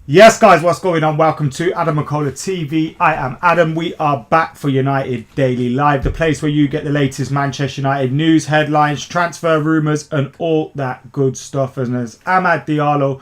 Yes, guys, what's going on? Welcome to AdamMcKola TV. I am Adam. We are back for United Daily Live, the place where you get the latest Manchester United news, headlines, transfer rumours, and all that good stuff. And as Amad Diallo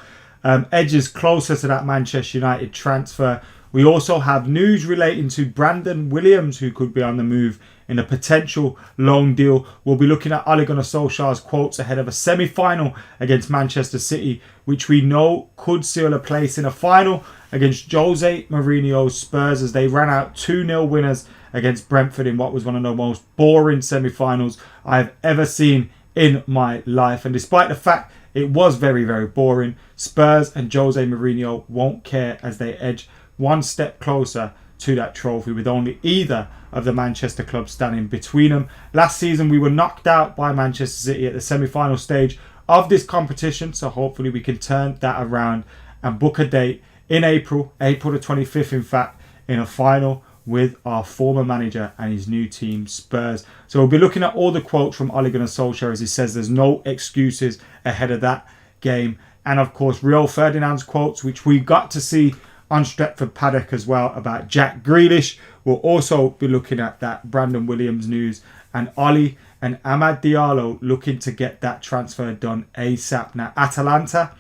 edges closer to that Manchester United transfer, we also have news relating to Brandon Williams, who could be on the move in a potential loan deal. We'll be looking at Ole Gunnar Solskjaer's quotes ahead of a semi-final against Manchester City, which we know could seal a place in a final against Jose Mourinho's Spurs, as they ran out 2-0 winners against Brentford in what was one of the most boring semi-finals I've ever seen in my life. And despite the fact it was very, very boring, Spurs and Jose Mourinho won't care as they edge one step closer to that trophy, with only either of the Manchester clubs standing between them. Last season we were knocked out by Manchester City at the semi-final stage of this competition, so hopefully we can turn that around and book a date in April the 25th in fact, in a final with our former manager and his new team Spurs. So we'll be looking at all the quotes from Ole Gunnar Solskjaer, as he says there's no excuses ahead of that game, and of course Rio Ferdinand's quotes, which we got to see on Stretford Paddock as well, about Jack Grealish. We'll also be looking at that Brandon Williams news, and Oli and Amad Diallo looking to get that transfer done ASAP. Now, Atalanta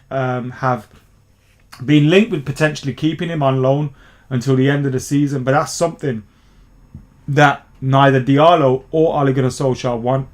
have been linked with potentially keeping him on loan until the end of the season, but that's something that neither Diallo or Ole Gunnar Solskjaer want.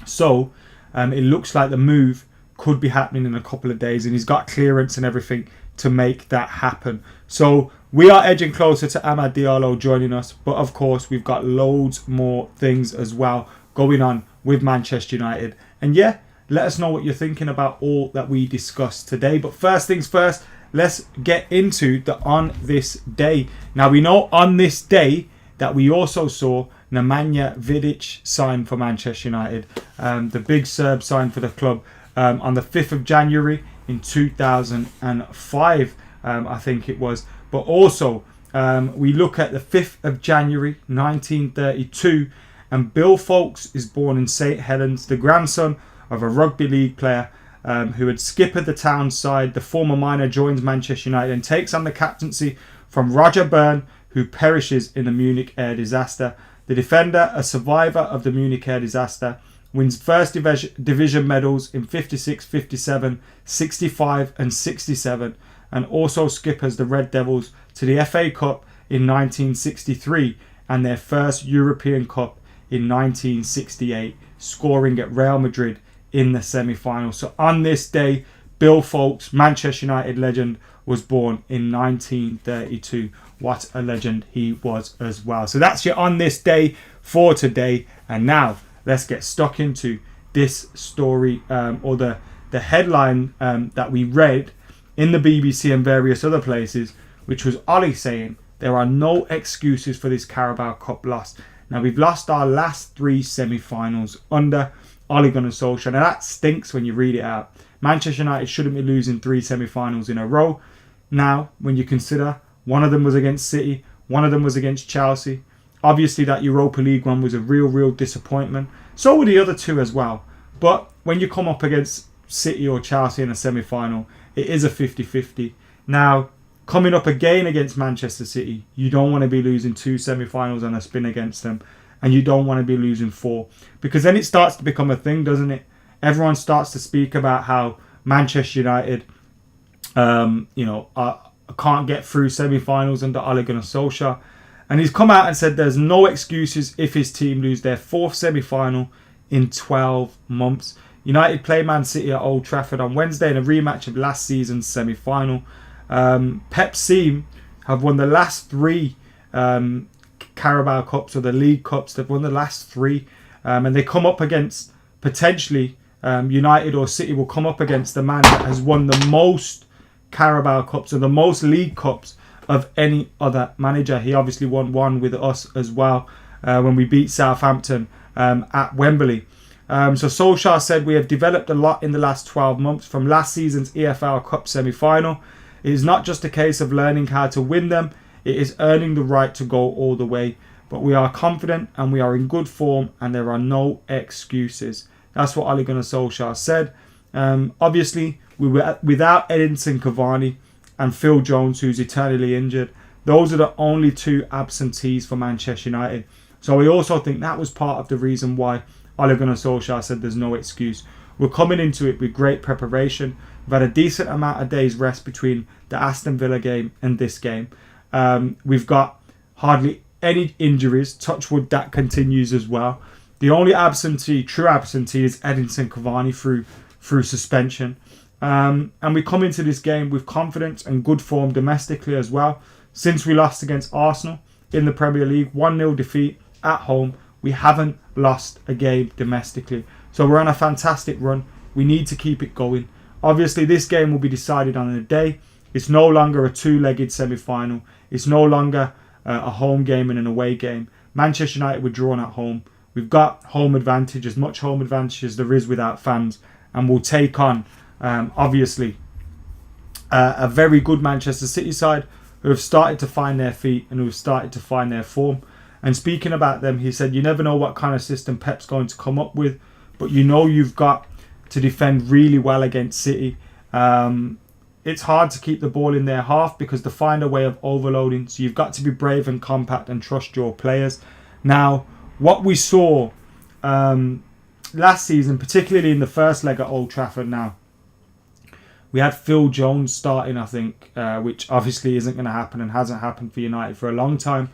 So it looks like the move could be happening in a couple of days, and he's got clearance and everything to make that happen. So we are edging closer to Amad Diallo joining us, but of course we've got loads more things as well going on with Manchester United. And yeah, let us know what you're thinking about all that we discussed today. But first things first, let's get into the on this day. Now, we know on this day that we also saw Nemanja Vidic sign for Manchester United, the big Serb signed for the club on the 5th of January in 2005, I think it was. But also, we look at the 5th of January 1932, and Bill Foulkes is born in St Helens, the grandson of a rugby league player who had skippered the town side. The former miner joins Manchester United and takes on the captaincy from Roger Byrne, who perishes in the Munich air disaster. The defender, a survivor of the Munich air disaster, wins first division medals in 56, 57, 65 and 67, and also skippers the Red Devils to the FA Cup in 1963 and their first European Cup in 1968, scoring at Real Madrid in the semi-final. So on this day, Bill Foulkes, Manchester United legend, was born in 1932. What a legend he was as well. So that's your on this day for today. And now let's get stuck into this story, or the headline that we read in the BBC and various other places, which was Ollie saying there are no excuses for this Carabao Cup loss. Now, we've lost our last 3 semi-finals under Ole Gunnar Solskjaer. Now, that stinks when you read it out. Manchester United shouldn't be losing 3 semi-finals in a row. Now, when you consider one of them was against City, one of them was against Chelsea. Obviously, that Europa League one was a real disappointment. So were the other 2 as well. But when you come up against City or Chelsea in a semi-final, it is a 50-50. Now, coming up again against Manchester City, you don't want to be losing 2 semi-finals on a spin against them. And you don't want to be losing 4. Because then it starts to become a thing, doesn't it? Everyone starts to speak about how Manchester United, can't get through semi-finals under Ole Gunnar Solskjaer. And he's come out and said there's no excuses if his team lose their 4th semi-final in 12 months. United play Man City at Old Trafford on Wednesday in a rematch of last season's semi-final. Pep's team have won the last 3 Carabao Cups, or the League Cups. They've won the last 3. And they come up against, potentially, United or City will come up against the man that has won the most Carabao Cups or the most League Cups of any other manager. He obviously won one with us as well when we beat Southampton at Wembley. So Solskjaer said, we have developed a lot in the last 12 months from last season's EFL Cup semi-final. It is not just a case of learning how to win them, it is earning the right to go all the way. But we are confident and we are in good form and there are no excuses. That's what Ole Gunnar Solskjaer said. Obviously, we were without Edinson Cavani and Phil Jones, who's eternally injured. Those are the only two absentees for Manchester United. So I also think that was part of the reason why Ole Gunnar Solskjaer said there's no excuse. We're coming into it with great preparation. We've had a decent amount of days rest between the Aston Villa game and this game. We've got hardly any injuries. Touch wood, that continues as well. The only true absentee is Edinson Cavani through suspension. And we come into this game with confidence and good form domestically as well. Since we lost against Arsenal in the Premier League, 1-0 defeat at home, we haven't lost a game domestically. So we're on a fantastic run. We need to keep it going. Obviously, this game will be decided on a day. It's no longer a two-legged semi-final. It's no longer a home game and an away game. Manchester United were drawn at home. We've got home advantage, as much home advantage as there is without fans. And we'll take on, obviously, a very good Manchester City side who have started to find their feet and who have started to find their form. And speaking about them, he said, you never know what kind of system Pep's going to come up with, but you know you've got to defend really well against City. It's hard to keep the ball in their half because they find a way of overloading. So you've got to be brave and compact and trust your players. Now, what we saw last season, particularly in the first leg at Old Trafford now, we had Phil Jones starting, I think, which obviously isn't going to happen and hasn't happened for United for a long time.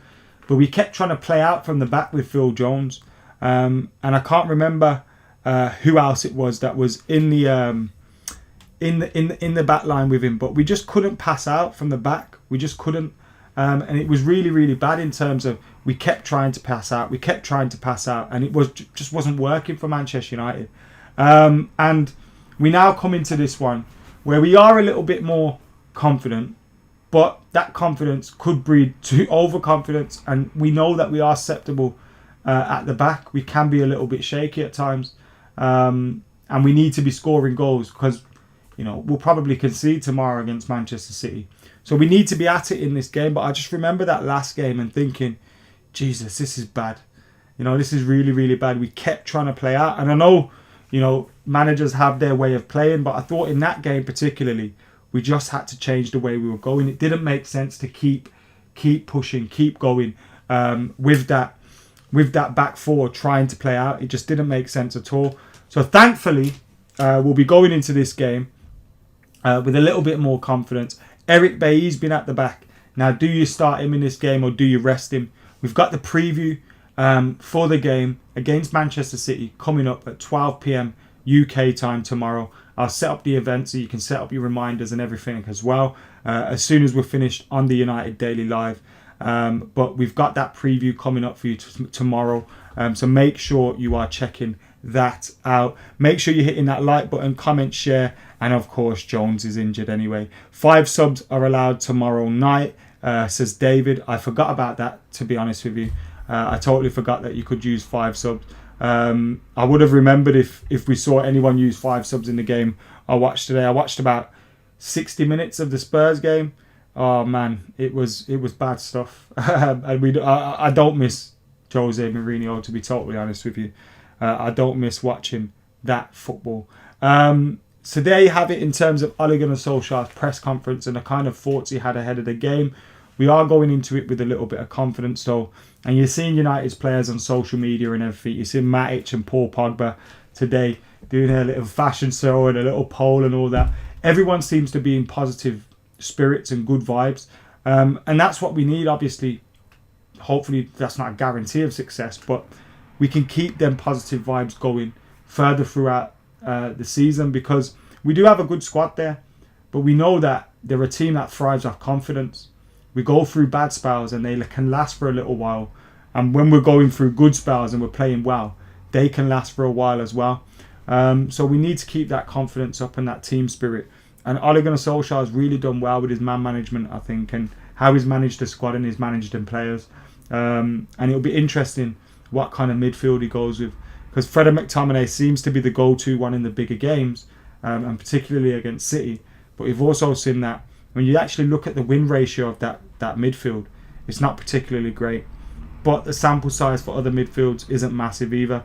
But we kept trying to play out from the back with Phil Jones. And I can't remember who else it was that was in the back line with him. But we just couldn't pass out from the back. We just couldn't. And it was really, really bad in terms of we kept trying to pass out. We kept trying to pass out. And it just wasn't working for Manchester United. And we now come into this one where we are a little bit more confident. But that confidence could breed to overconfidence. And we know that we are susceptible at the back. We can be a little bit shaky at times. And we need to be scoring goals because, we'll probably concede tomorrow against Manchester City. So we need to be at it in this game. But I just remember that last game and thinking, Jesus, this is bad. This is really, really bad. We kept trying to play out. And I know, managers have their way of playing. But I thought in that game particularly, we just had to change the way we were going. It didn't make sense to keep pushing, keep going with that back four trying to play out. It just didn't make sense at all. So thankfully, we'll be going into this game with a little bit more confidence. Eric Bailly's been at the back. Now, do you start him in this game or do you rest him? We've got the preview for the game against Manchester City coming up at 12 p.m. UK time tomorrow. I'll set up the event so you can set up your reminders and everything as well as soon as we're finished on the United Daily Live. But we've got that preview coming up for you tomorrow. So make sure you are checking that out. Make sure you're hitting that like button, comment, share. And of course, Jones is injured anyway. 5 subs are allowed tomorrow night, says David. I forgot about that, to be honest with you. I totally forgot that you could use 5 subs. I would have remembered if we saw anyone use 5 subs in the game I watched today. I watched about 60 minutes of the Spurs game. Oh man, it was bad stuff. And I don't miss Jose Mourinho, to be totally honest with you. I don't miss watching that football. So there you have it in terms of Ole Gunnar Solskjaer's press conference and the kind of thoughts he had ahead of the game. We are going into it with a little bit of confidence though. And you're seeing United's players on social media and everything. You're seeing Matic and Paul Pogba today doing a little fashion show and a little poll and all that. Everyone seems to be in positive spirits and good vibes. And that's what we need, obviously. Hopefully that's not a guarantee of success, but we can keep them positive vibes going further throughout the season because we do have a good squad there. But we know that they're a team that thrives off confidence. We go through bad spells and they can last for a little while. And when we're going through good spells and we're playing well, they can last for a while as well. So we need to keep that confidence up and that team spirit. And Ole Gunnar Solskjaer has really done well with his man management, I think, and how he's managed the squad and he's managed them players. And it'll be interesting what kind of midfield he goes with. Because Fred McTominay seems to be the go-to one in the bigger games, and particularly against City. But we've also seen that when you actually look at the win ratio of that midfield, it's not particularly great. But the sample size for other midfields isn't massive either.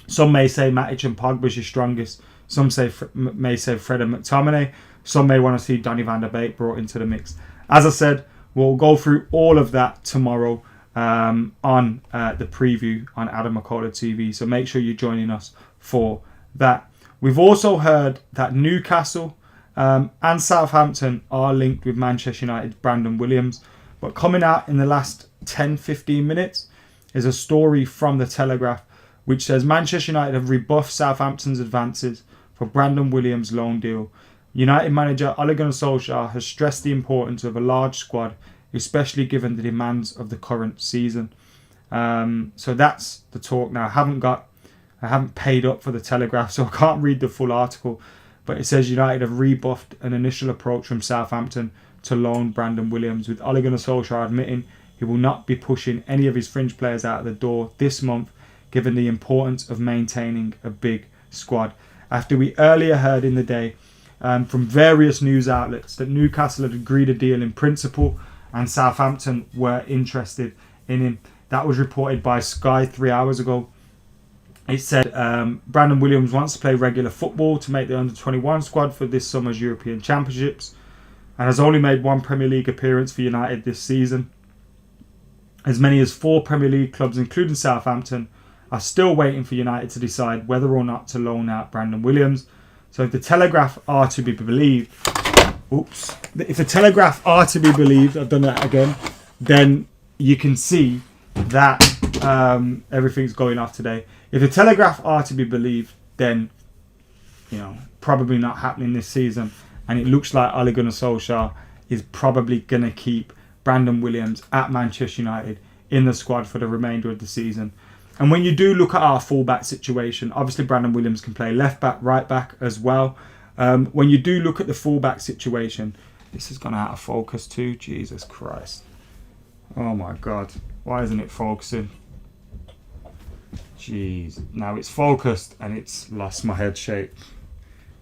Some may say Matic and Pogba is your strongest. Some may say Fred and McTominay. Some may want to see Donny van der Beek brought into the mix. As I said, we'll go through all of that tomorrow on the preview on AdamMcKola TV. So make sure you're joining us for that. We've also heard that Newcastle and Southampton are linked with Manchester United's Brandon Williams. But coming out in the last 10-15 minutes is a story from the Telegraph which says Manchester United have rebuffed Southampton's advances for Brandon Williams' loan deal. United manager Ole Gunnar Solskjaer has stressed the importance of a large squad, especially given the demands of the current season. So that's the talk now. I haven't paid up for the Telegraph, so I can't read the full article. But it says United have rebuffed an initial approach from Southampton to loan Brandon Williams, with Ole Gunnar Solskjaer admitting he will not be pushing any of his fringe players out of the door this month, given the importance of maintaining a big squad. After we earlier heard in the day from various news outlets that Newcastle had agreed a deal in principle and Southampton were interested in him. That was reported by Sky 3 hours ago. It said Brandon Williams wants to play regular football to make the under-21 squad for this summer's European Championships and has only made one Premier League appearance for United this season. As many as 4 Premier League clubs, including Southampton, are still waiting for United to decide whether or not to loan out Brandon Williams. So if the Telegraph are to be believed, if the Telegraph are to be believed, I've done that again, then you can see that everything's going off today. If the Telegraph are to be believed, then, probably not happening this season. And it looks like Ole Gunnar Solskjaer is probably going to keep Brandon Williams at Manchester United in the squad for the remainder of the season. And when you do look at our fullback situation, obviously Brandon Williams can play left back, right back as well. When you do look at the fullback situation, this has gone out of focus too. Jesus Christ. Oh my God. Why isn't it focusing? Jeez. Now it's focused and it's lost my head shape.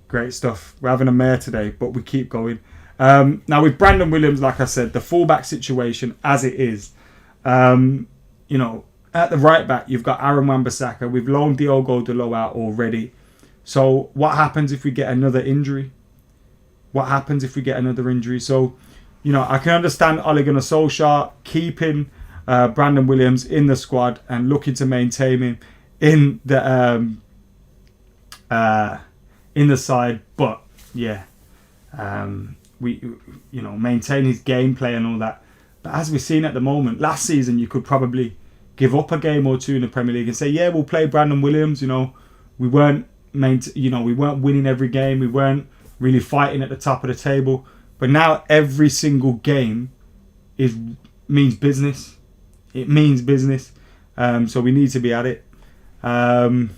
Great stuff. We're having a mare today, but we keep going. Now with Brandon Williams, like I said, the fullback situation as it is, at the right back, you've got Aaron Wan-Bissaka. We've loaned Diogo Dalot out already. So what happens if we get another injury? So, I can understand Ole Gunnar Solskjaer keeping Brandon Williams in the squad and looking to maintain him in the side. But yeah, we maintain his gameplay and all that. But as we've seen at the moment, last season you could probably give up a game or two in the Premier League and say, yeah, we'll play Brandon Williams. We weren't we weren't winning every game. We weren't really fighting at the top of the table. But now every single game means business. It means business. So we need to be at it. Now,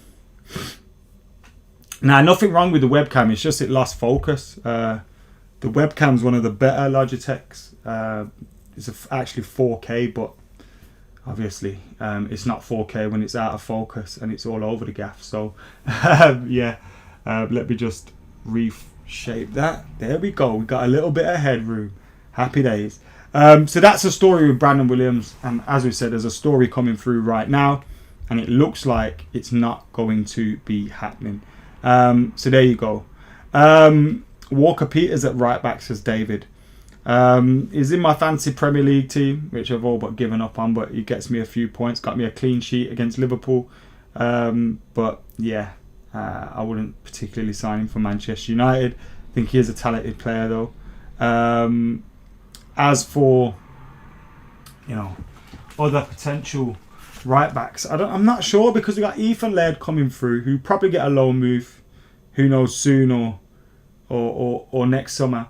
nothing wrong with the webcam. It's just it lost focus. The webcam's one of the better Logitechs. It's actually 4K, but obviously it's not 4K when it's out of focus and it's all over the gaff. So let me just reshape that. There we go. We got a little bit of headroom. Happy days. So that's a story with Brandon Williams, and as we said, there's a story coming through right now, and it looks like it's not going to be happening. So there you go. Walker Peters at right back, says David. He's in my fantasy Premier League team, which I've all but given up on, but he gets me a few points, got me a clean sheet against Liverpool. But yeah, I wouldn't particularly sign him for Manchester United. I think he is a talented player though. As for other potential right backs, I'm not sure, because we got Ethan Laird coming through, who probably get a loan move, who knows, soon or next summer.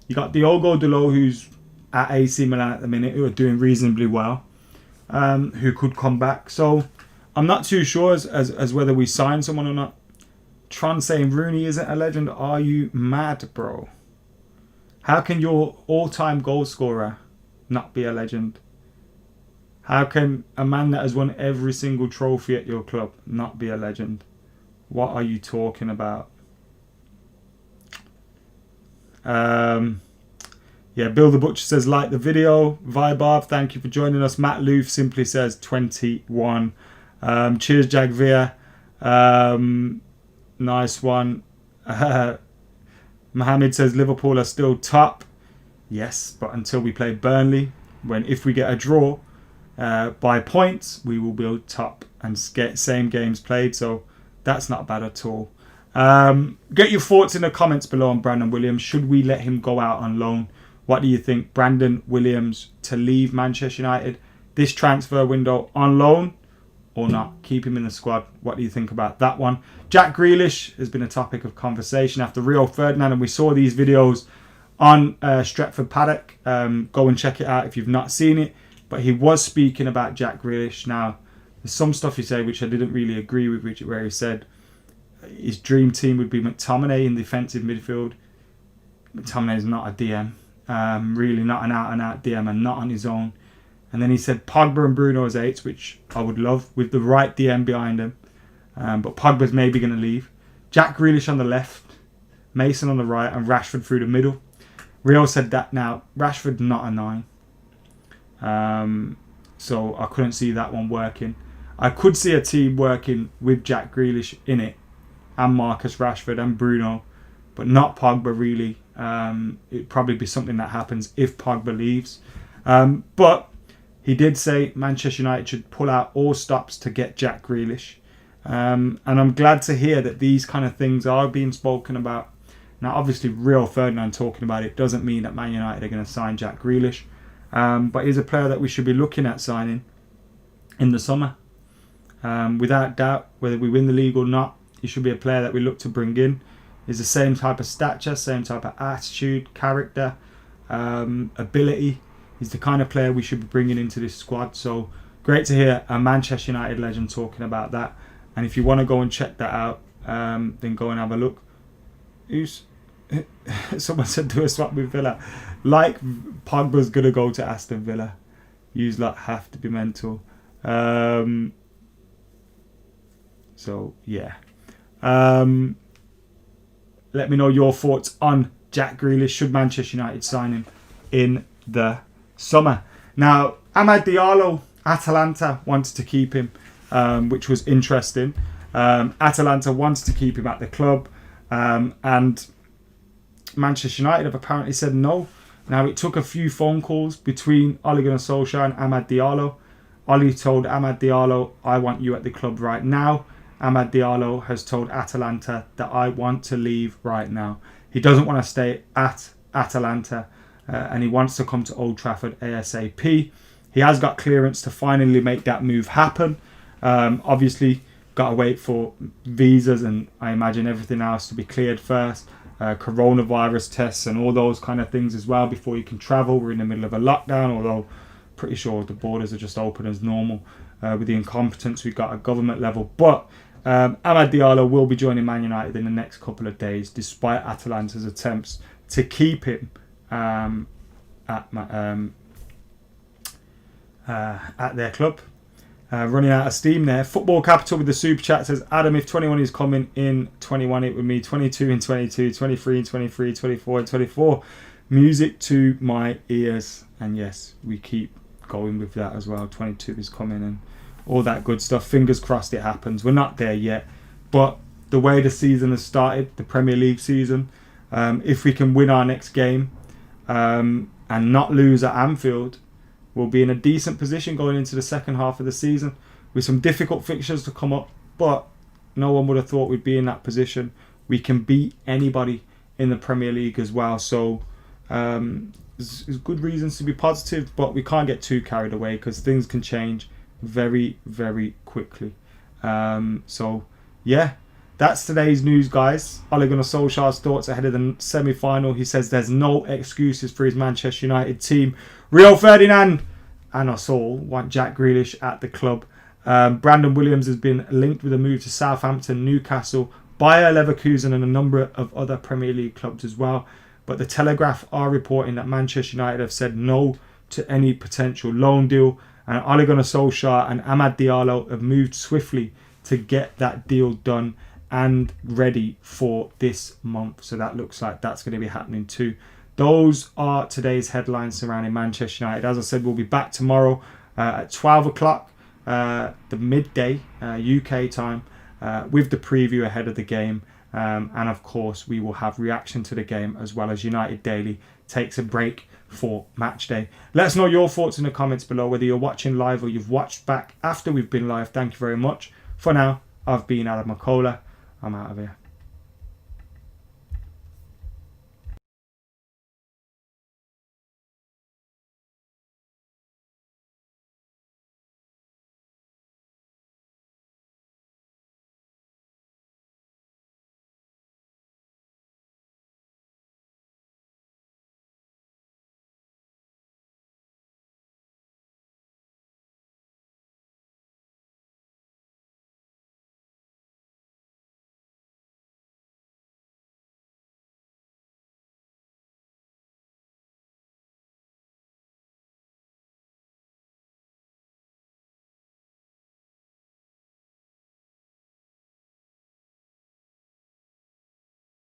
You got Diogo Dalot, who's at AC Milan at the minute, who are doing reasonably well, who could come back. So I'm not too sure as whether we sign someone or not. Tron saying Rooney isn't a legend. Are you mad, bro? How can your all-time goal scorer not be a legend? How can a man that has won every single trophy at your club not be a legend? What are you talking about? Bill the Butcher says, like the video. Vibarb, thank you for joining us. Matt Loof simply says 21. Cheers, Jagvir. Nice one. Mohammed says Liverpool are still top. Yes, but until we play Burnley, if we get a draw by points, we will be top and get same games played. So that's not bad at all. Get your thoughts in the comments below on Brandon Williams. Should we let him go out on loan? What do you think? Brandon Williams to leave Manchester United this transfer window on loan or not? Keep him in the squad. What do you think about that one? Jack Grealish has been a topic of conversation after Rio Ferdinand, and we saw these videos on Stretford Paddock. Go and check it out if you've not seen it. But he was speaking about Jack Grealish. Now, there's some stuff he said which I didn't really agree with, where he said his dream team would be McTominay in defensive midfield. McTominay is not a DM. Really not an out-and-out DM, and not on his own. And then he said Pogba and Bruno as 8s, which I would love, with the right DM behind him. But Pogba's maybe going to leave. Jack Grealish on the left, Mason on the right, and Rashford through the middle. Rio said that. Now, Rashford not a 9. So I couldn't see that one working. I could see a team working with Jack Grealish in it, and Marcus Rashford and Bruno, but not Pogba really. It'd probably be something that happens if Pogba leaves. But he did say Manchester United should pull out all stops to get Jack Grealish. And I'm glad to hear that these kind of things are being spoken about. Now, obviously, Rio Ferdinand talking about it doesn't mean that Man United are going to sign Jack Grealish. But he's a player that we should be looking at signing in the summer. Without doubt, whether we win the league or not, he should be a player that we look to bring in. He's the same type of stature, same type of attitude, character, ability. He's the kind of player we should be bringing into this squad. So great to hear a Manchester United legend talking about that. And if you want to go and check that out, then go and have a look. Someone said do a swap with Villa. Like Pogba's going to go to Aston Villa. You lot have to be mental. So, yeah. Let me know your thoughts on Jack Grealish. Should Manchester United sign him in the summer? Now, Amad Diallo, Atalanta wanted to keep him, which was interesting. Atalanta wanted to keep him at the club, and Manchester United have apparently said no. Now, it took a few phone calls between Ole Gunnar Solskjaer and Amad Diallo. Ole told Amad Diallo, I want you at the club right now. Amad Diallo has told Atalanta that I want to leave right now. He doesn't want to stay at Atalanta, and he wants to come to Old Trafford ASAP. He has got clearance to finally make that move happen. Obviously, got to wait for visas and I imagine everything else to be cleared first. Coronavirus tests and all those kind of things as well before you can travel. We're in the middle of a lockdown, although pretty sure the borders are just open as normal with the incompetence we've got at government level. But Amad Diallo will be joining Man United in the next couple of days, despite Atalanta's attempts to keep him at their club. Running out of steam there. Football Capital with the super chat says, Adam, if 21 is coming in 21, it with me. 22 in 22, 23 in 23, 24 in 24. Music to my ears. And yes, we keep going with that as well. 22 is coming and all that good stuff. Fingers crossed it happens. We're not there yet. But the way the season has started, the Premier League season, if we can win our next game and not lose at Anfield, we'll be in a decent position going into the second half of the season with some difficult fixtures to come up, but no one would have thought we'd be in that position. We can beat anybody in the Premier League as well, so there's good reasons to be positive, but we can't get too carried away because things can change very, very quickly. So yeah, that's today's news, guys. Ole Gunnar Solskjaer's thoughts ahead of the semi-final. He says there's no excuses for his Manchester United team. Rio Ferdinand and us all want Jack Grealish at the club. Brandon Williams has been linked with a move to Southampton, Newcastle, Bayer Leverkusen and a number of other Premier League clubs as well. But the Telegraph are reporting that Manchester United have said no to any potential loan deal. And Ole Gunnar Solskjaer and Amad Diallo have moved swiftly to get that deal done and ready for this month. So that looks like that's going to be happening too. Those are today's headlines surrounding Manchester United. As I said, we'll be back tomorrow at 12 o'clock, the midday UK time, with the preview ahead of the game. And of course, we will have reaction to the game as well as United Daily takes a break for match day. Let us know your thoughts in the comments below, whether you're watching live or you've watched back after we've been live. Thank you very much. For now, I've been AdamMcKola. I'm out of here.